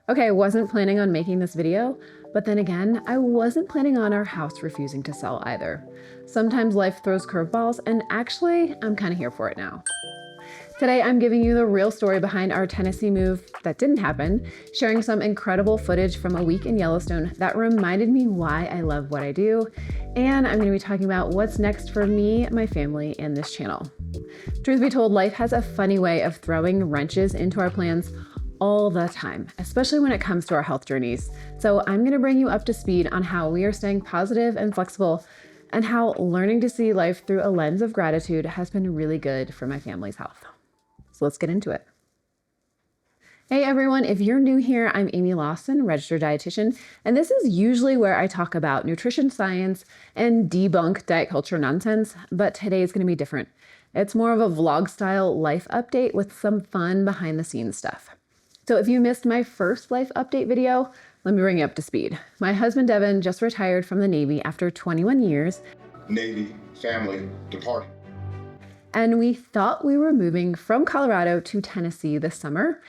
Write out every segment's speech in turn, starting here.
Okay, I wasn't planning on making this video, but then again, I wasn't planning on our house refusing to sell either. Sometimes life throws curveballs, and actually, I'm kind of here for it now. Today, I'm giving you the real story behind our Tennessee move that didn't happen, sharing some incredible footage from a week in Yellowstone that reminded me why I love what I do, and I'm going to be talking about what's next for me, my family, and this channel. Truth be told, life has a funny way of throwing wrenches into our plans all the time, especially when it comes to our health journeys. So I'm going to bring you up to speed on how we are staying positive and flexible, and how learning to see life through a lens of gratitude has been really good for my family's health. So let's get into it. Hey everyone, if you're new here, I'm Amy Lawson, registered dietitian, and this is usually where I talk about nutrition science and debunk diet culture nonsense, but today is going to be different. It's more of a vlog style life update with some fun behind the scenes stuff. So if you missed my first life update video, let me bring you up to speed. My husband Devin just retired from the Navy after 21 years. Navy family departing. And we thought we were moving from Colorado to Tennessee this summer.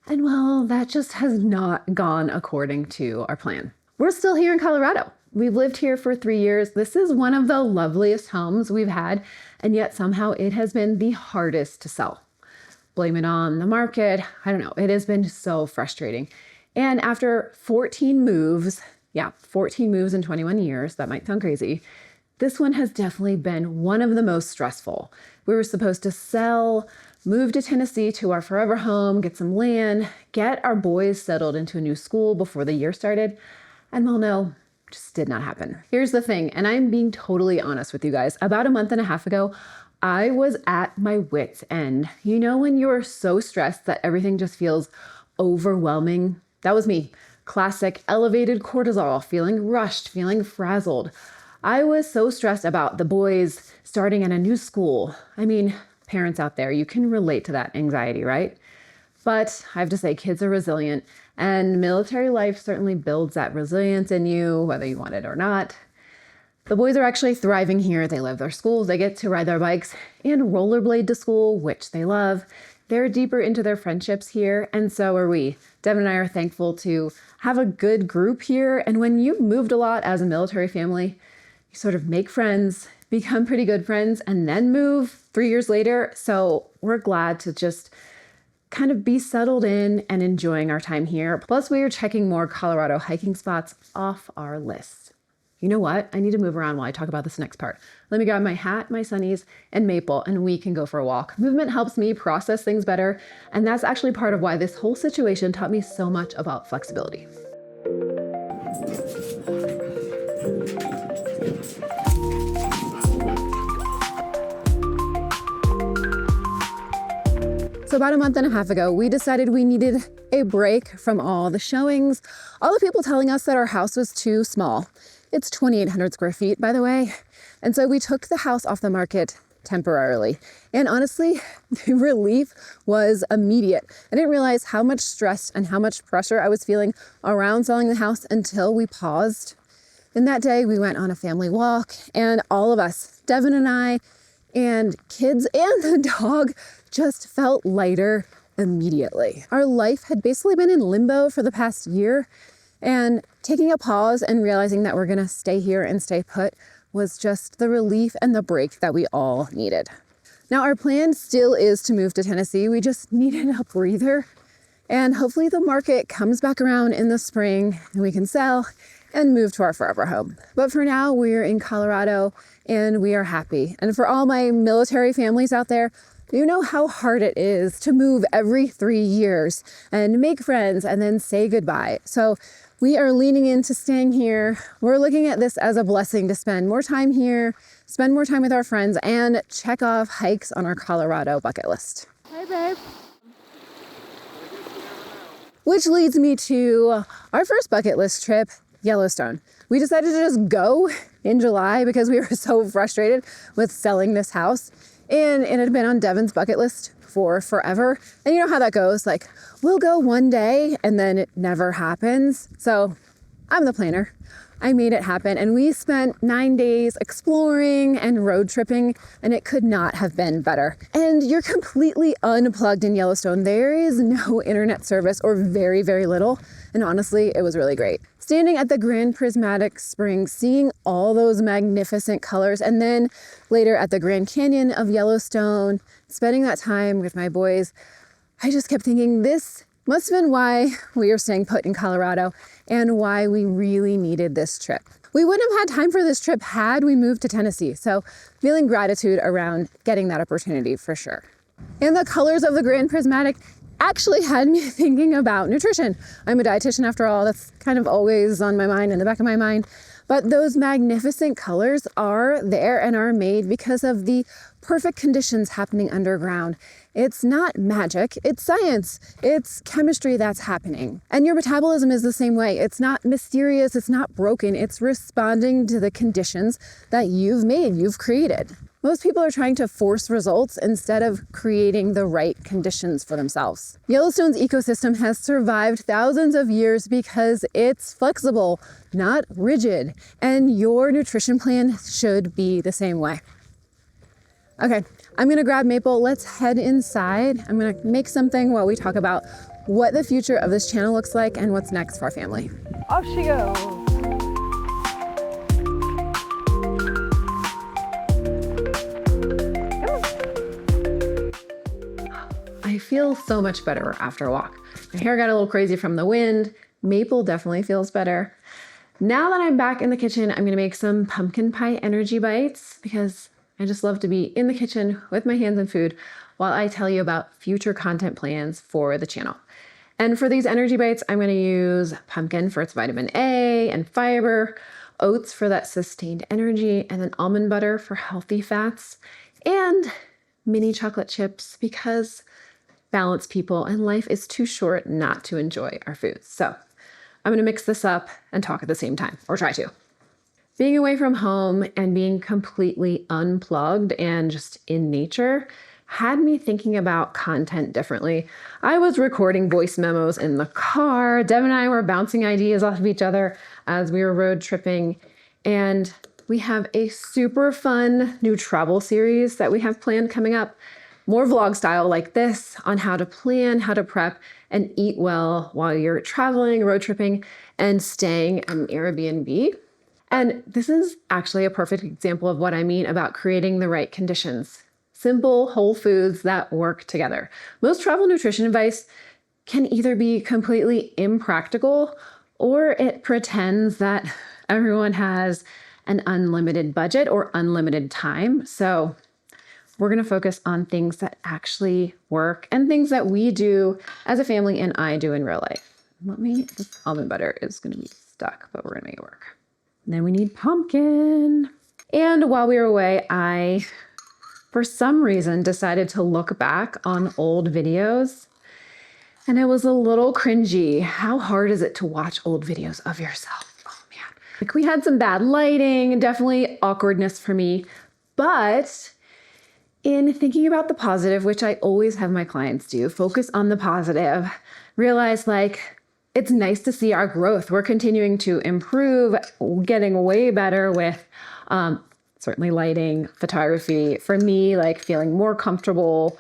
And well, that just has not gone according to our plan. We're still here in Colorado. We've lived here for 3 years. This is one of the loveliest homes we've had, and yet somehow it has been the hardest to sell. Blame it on the market. I don't know. It has been so frustrating. And after 14 moves, 14 moves in 21 years, that might sound crazy. This one has definitely been one of the most stressful. We were supposed to sell, move to Tennessee to our forever home, get some land, get our boys settled into a new school before the year started. And well, no, just did not happen. Here's the thing, and I'm being totally honest with you guys. About a month and a half ago, I was at my wit's end. You know, when you're so stressed that everything just feels overwhelming? That was me. Classic elevated cortisol, feeling rushed, feeling frazzled. I was so stressed about the boys starting at a new school. I mean, parents out there, you can relate to that anxiety, right? But I have to say, kids are resilient, and military life certainly builds that resilience in you, whether you want it or not. The boys are actually thriving here. They love their schools. They get to ride their bikes and rollerblade to school, which they love. They're deeper into their friendships here, and so are we. Devin and I are thankful to have a good group here. And when you've moved a lot as a military family, you sort of make friends, become pretty good friends, and then move 3 years later. So we're glad to just kind of be settled in and enjoying our time here. Plus, we are checking more Colorado hiking spots off our list. You know what? I need to move around while I talk about this next part. Let me grab my hat, my sunnies, and Maple, and we can go for a walk. Movement helps me process things better, and that's actually part of why this whole situation taught me so much about flexibility. So about a month and a half ago, we decided we needed a break from all the showings, all the people telling us that our house was too small. It's 2,800 square feet, by the way. And so we took the house off the market temporarily. And honestly, the relief was immediate. I didn't realize how much stress and how much pressure I was feeling around selling the house until we paused. And that day we went on a family walk, and all of us, Devin and I, and kids and the dog, just felt lighter immediately. Our life had basically been in limbo for the past year, and taking a pause and realizing that we're gonna stay here and stay put was just the relief and the break that we all needed. Now, our plan still is to move to Tennessee. We just needed a breather, and hopefully the market comes back around in the spring and we can sell and move to our forever home. But for now, we're in Colorado and we are happy. And for all my military families out there, you know how hard it is to move every 3 years and make friends and then say goodbye. So we are leaning into staying here. We're looking at this as a blessing to spend more time here, spend more time with our friends, and check off hikes on our Colorado bucket list. Hi, babe. Which leads me to our first bucket list trip, Yellowstone. We decided to just go in July because we were so frustrated with selling this house. And it had been on Devin's bucket list for forever. And you know how that goes. Like, we'll go one day and then it never happens. So I'm the planner. I made it happen. And we spent 9 days exploring and road tripping, and it could not have been better. And you're completely unplugged in Yellowstone. There is no internet service, or very, very little. And honestly, it was really great. Standing at the Grand Prismatic Spring, seeing all those magnificent colors, and then later at the Grand Canyon of Yellowstone, spending that time with my boys, I just kept thinking this must have been why we are staying put in Colorado and why we really needed this trip. We wouldn't have had time for this trip had we moved to Tennessee, so feeling gratitude around getting that opportunity for sure. And the colors of the Grand Prismatic actually had me thinking about nutrition. I'm a dietitian after all. That's kind of always on my mind, in the back of my mind. But those magnificent colors are there and are made because of the perfect conditions happening underground. It's not magic, it's science. It's chemistry that's happening. And your metabolism is the same way. It's not mysterious, it's not broken. It's responding to the conditions that you've made, you've created. Most people are trying to force results instead of creating the right conditions for themselves. Yellowstone's ecosystem has survived thousands of years because it's flexible, not rigid, and your nutrition plan should be the same way. Okay, I'm gonna grab Maple, let's head inside. I'm gonna make something while we talk about what the future of this channel looks like and what's next for our family. Off she goes. I feel so much better after a walk. My hair got a little crazy from the wind. Maple definitely feels better. Now that I'm back in the kitchen, I'm gonna make some pumpkin pie energy bites because I just love to be in the kitchen with my hands in food while I tell you about future content plans for the channel. And for these energy bites, I'm gonna use pumpkin for its vitamin A and fiber, oats for that sustained energy, and then almond butter for healthy fats, and mini chocolate chips because balance people and life is too short not to enjoy our foods. So I'm gonna mix this up and talk at the same time, or try to. Being away from home and being completely unplugged and just in nature had me thinking about content differently. I was recording voice memos in the car. Deb and I were bouncing ideas off of each other as we were road tripping. And we have a super fun new travel series that we have planned coming up. More vlog style like this on how to plan, how to prep, and eat well while you're traveling, road tripping, and staying at an Airbnb. And this is actually a perfect example of what I mean about creating the right conditions. Simple, whole foods that work together. Most travel nutrition advice can either be completely impractical or it pretends that everyone has an unlimited budget or unlimited time. So we're going to focus on things that actually work and things that we do as a family and I do in real life. This almond butter is going to be stuck, but we're going to make it work. And then we need pumpkin. And while we were away, I, for some reason, decided to look back on old videos. And it was a little cringy. How hard is it to watch old videos of yourself? Oh man. Like we had some bad lighting, definitely awkwardness for me. But in thinking about the positive, which I always have my clients do, focus on the positive, realize like, it's nice to see our growth. We're continuing to improve, getting way better with certainly lighting, photography. For me, like feeling more comfortable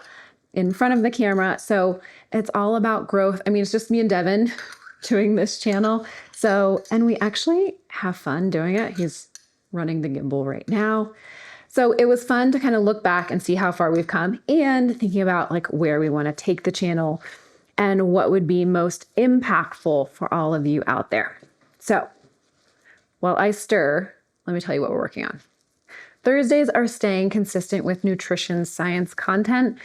in front of the camera. So it's all about growth. I mean, it's just me and Devin doing this channel. So, and we actually have fun doing it. He's running the gimbal right now. So it was fun to kind of look back and see how far we've come and thinking about like where we want to take the channel and what would be most impactful for all of you out there. So while I stir, let me tell you what we're working on. Thursdays are staying consistent with nutrition science content.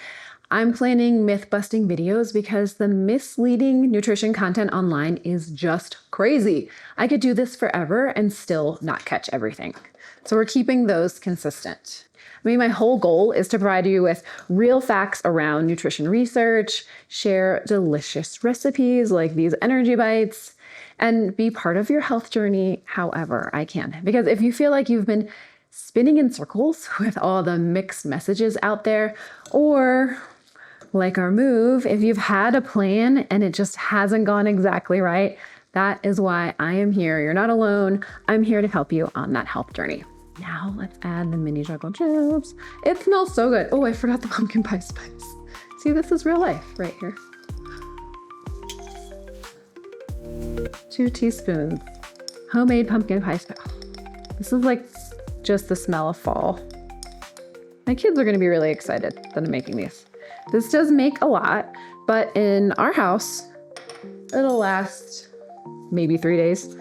I'm planning myth-busting videos because the misleading nutrition content online is just crazy. I could do this forever and still not catch everything. So we're keeping those consistent. I mean, my whole goal is to provide you with real facts around nutrition research, share delicious recipes like these energy bites, and be part of your health journey however I can. Because if you feel like you've been spinning in circles with all the mixed messages out there, or like our move, if you've had a plan and it just hasn't gone exactly right, That is why I am here. You're not alone. I'm here to help you on that health journey. Now let's add the mini chocolate chips. It smells so good. Oh, I forgot the pumpkin pie spice. See, this is real life right here. 2 teaspoons. Homemade pumpkin pie spice. This is like just the smell of fall. My kids are gonna be really excited that I'm making these. This does make a lot, but in our house, it'll last maybe 3 days.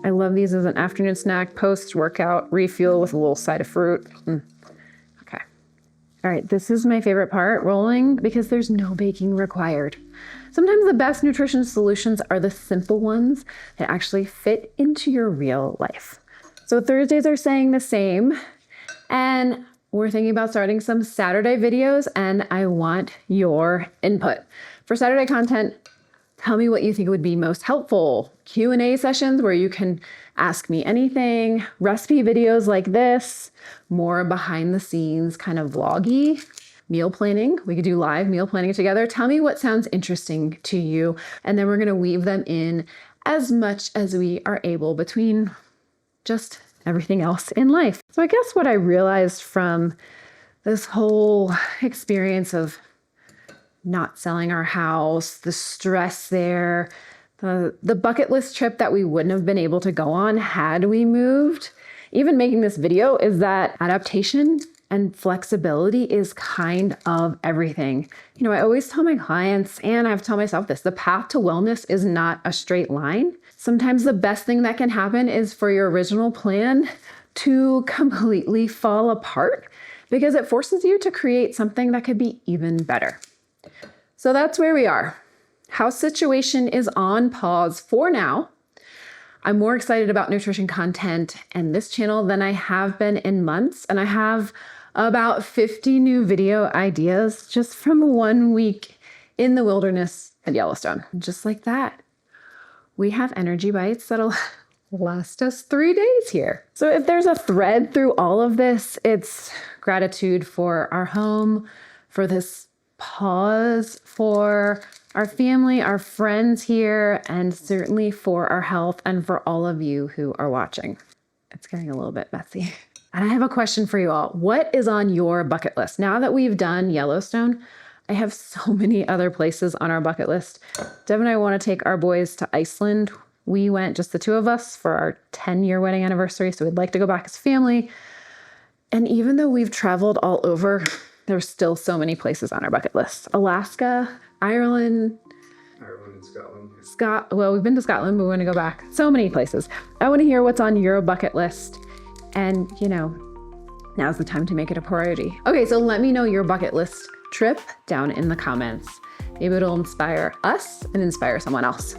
I love these as an afternoon snack, post-workout refuel with a little side of fruit. Okay. All right, this is my favorite part, rolling, because there's no baking required. Sometimes the best nutrition solutions are the simple ones that actually fit into your real life. So Thursdays are saying the same, and we're thinking about starting some Saturday videos, and I want your input. For Saturday content, tell me what you think would be most helpful. Q&A sessions where you can ask me anything, recipe videos like this, more behind the scenes kind of vloggy, meal planning. We could do live meal planning together. Tell me what sounds interesting to you, and then we're gonna weave them in as much as we are able between just everything else in life. So I guess what I realized from this whole experience of not selling our house, the stress there, the bucket list trip that we wouldn't have been able to go on had we moved, even making this video, is that adaptation and flexibility is kind of everything. You know, I always tell my clients, and I've told myself this, the path to wellness is not a straight line. Sometimes the best thing that can happen is for your original plan to completely fall apart because it forces you to create something that could be even better. So that's where we are. House situation is on pause for now. I'm more excited about nutrition content and this channel than I have been in months, and I have about 50 new video ideas just from 1 week in the wilderness at Yellowstone. Just like that, we have energy bites that'll last us 3 days here. So if there's a thread through all of this, it's gratitude for our home, for this pause, for our family, our friends here, and certainly for our health and for all of you who are watching. It's getting a little bit messy. And I have a question for you all. What is on your bucket list? Now that we've done Yellowstone, I have so many other places on our bucket list. Deb and I want to take our boys to Iceland. We went, just the two of us, for our 10-year wedding anniversary, so we'd like to go back as family. And even though we've traveled all over, there's still so many places on our bucket list. Alaska, Ireland and Scotland. Well, we've been to Scotland, but we want to go back. So many places. I want to hear what's on your bucket list. And, you know, now's the time to make it a priority. Okay, so let me know your bucket list trip down in the comments. Maybe it'll inspire us and inspire someone else.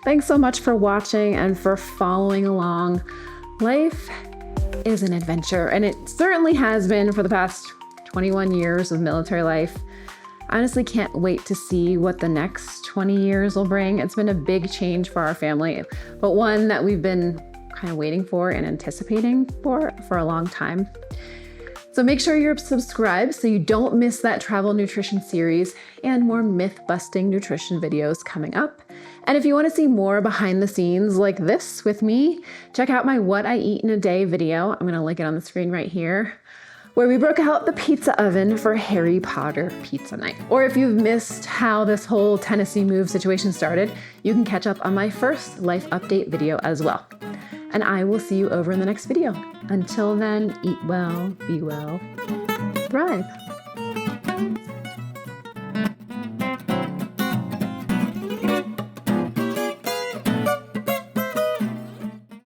Thanks so much for watching and for following along. Life is an adventure, and it certainly has been for the past 21 years of military life. I honestly can't wait to see what the next 20 years will bring. It's been a big change for our family, but one that we've been kind of waiting for and anticipating for a long time. So make sure you're subscribed so you don't miss that travel nutrition series and more myth-busting nutrition videos coming up. And if you want to see more behind the scenes like this with me, check out my What I Eat in a Day video. I'm going to link it on the screen right here, where we broke out the pizza oven for Harry Potter pizza night. Or if you've missed how this whole Tennessee move situation started, you can catch up on my first life update video as well. And I will see you over in the next video. Until then, eat well, be well, thrive.